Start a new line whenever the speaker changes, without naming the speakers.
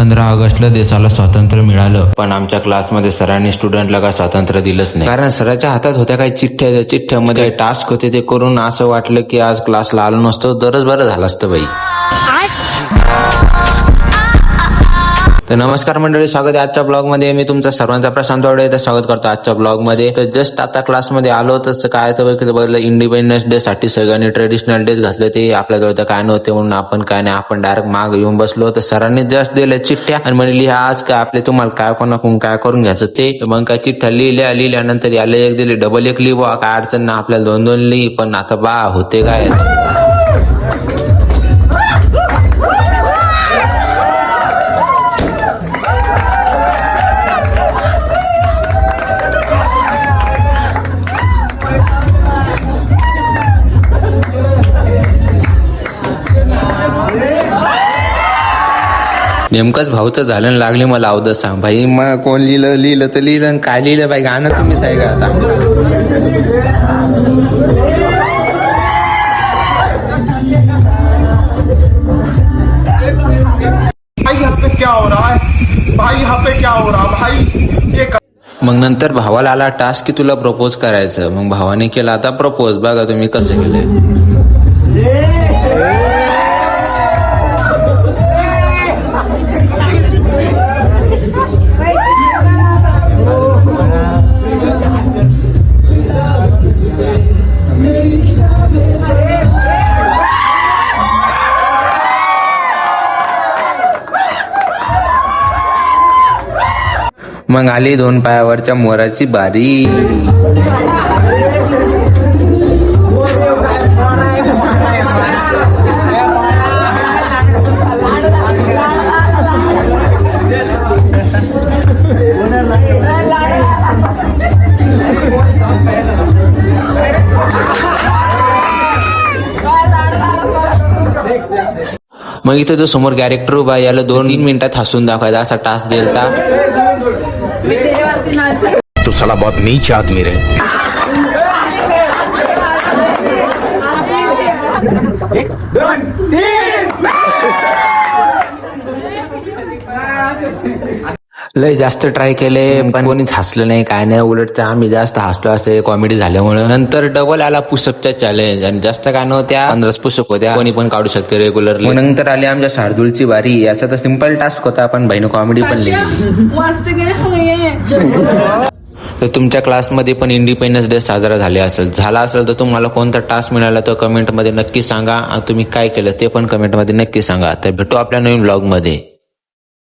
15 ऑगस्टला देशाला स्वातंत्र्य मिळालं, पण आमच्या क्लासमध्ये सरांनी स्टुडंटला काय स्वातंत्र्य दिलंच नाही. कारण सरांच्या हातात होत्या काही चिठ्ठ्या, त्या चिठ्ठ्यामध्ये टास्क होते ते करून असं वाटलं की आज क्लासला आलो नसतो तरच बरं झालं असतं बाई. तर नमस्कार मंडळी, स्वागत आहे आजच्या ब्लॉग मध्ये. मी तुमचा सर्वांचा प्रशांत वाडे स्वागत करतो आजच्या ब्लॉग मध्ये. तर जस्ट आता क्लासमध्ये आलो तसं काय तर बघितलं इंडिपेंडन्स डे साठी सगळ्यांनी ट्रेडिशनल ड्रेस घातले. ते आपल्याजवळ तर काय नव्हते म्हणून आपण काय नाही, आपण डायरेक्ट माग येऊन बसलो. तर सरांनी जस्ट दिल्या चिठ्ठ्या आणि म्हणली आज काय आपले तुम्हाला काय कोणाकडून काय करून घ्यायचं ते. मग काय चिठ्ठ्या लिहिल्यानंतर याला एक दिली, डबल एक लिहिवा, काय अडचण ना, आपल्याला दोन दोन लिही. पण आता बा होते काय, नेमकंच भाऊचं झालं लागले मला अवधं सांग भाई. मग कोण लिहिलं तर लिहिलं, काय लिहिलं बाई, गाणं तुम्हीच आहे का आता.
भाई यहाँ पे क्या हो रहा है, भाई यहाँ पे क्या हो रहा भाई. ये
मग नंतर भावाला आला टास्क की तुला प्रपोज करायचं. मग भावाने केला आता प्रपोज. बघा तुम्ही कसं केलंय. मग आली दोन पायावरच्या मोराची बारी. मग इथे जो समोर कॅरेक्टर उभा याला 2-3 मिनिटात हसून दाखवायचा असा टास्क दिलता.
तू साला बहुत नीच आदमी रे.
लय जास्त ट्राय केले पण कोणीच हसलं नाही, काय नाही. उलट आम्ही जास्त हसलो असे कॉमेडी झाल्यामुळे. नंतर डबल आला पुशअपचा चॅलेंज आणि जास्त काय नव्हत्या, 15 पुशअप होत्या, कोणी पण काढू शकते रेग्युलरली. नंतर आली आमच्या शार्दूलची बारी. याचा तर सिंपल टास्क होता पण भाईनं कॉमेडी पण लिहिली. तर तुमच्या क्लासमध्ये पण इंडिपेंडन्स डे साजरा झाला असेल तर तुम्हाला कोणता टास्क मिळाला तर कमेंट मध्ये नक्की सांगा. तुम्ही काय केलं ते पण कमेंट मध्ये नक्की सांगा. तर भेटू आपल्या नवीन ब्लॉग मध्ये.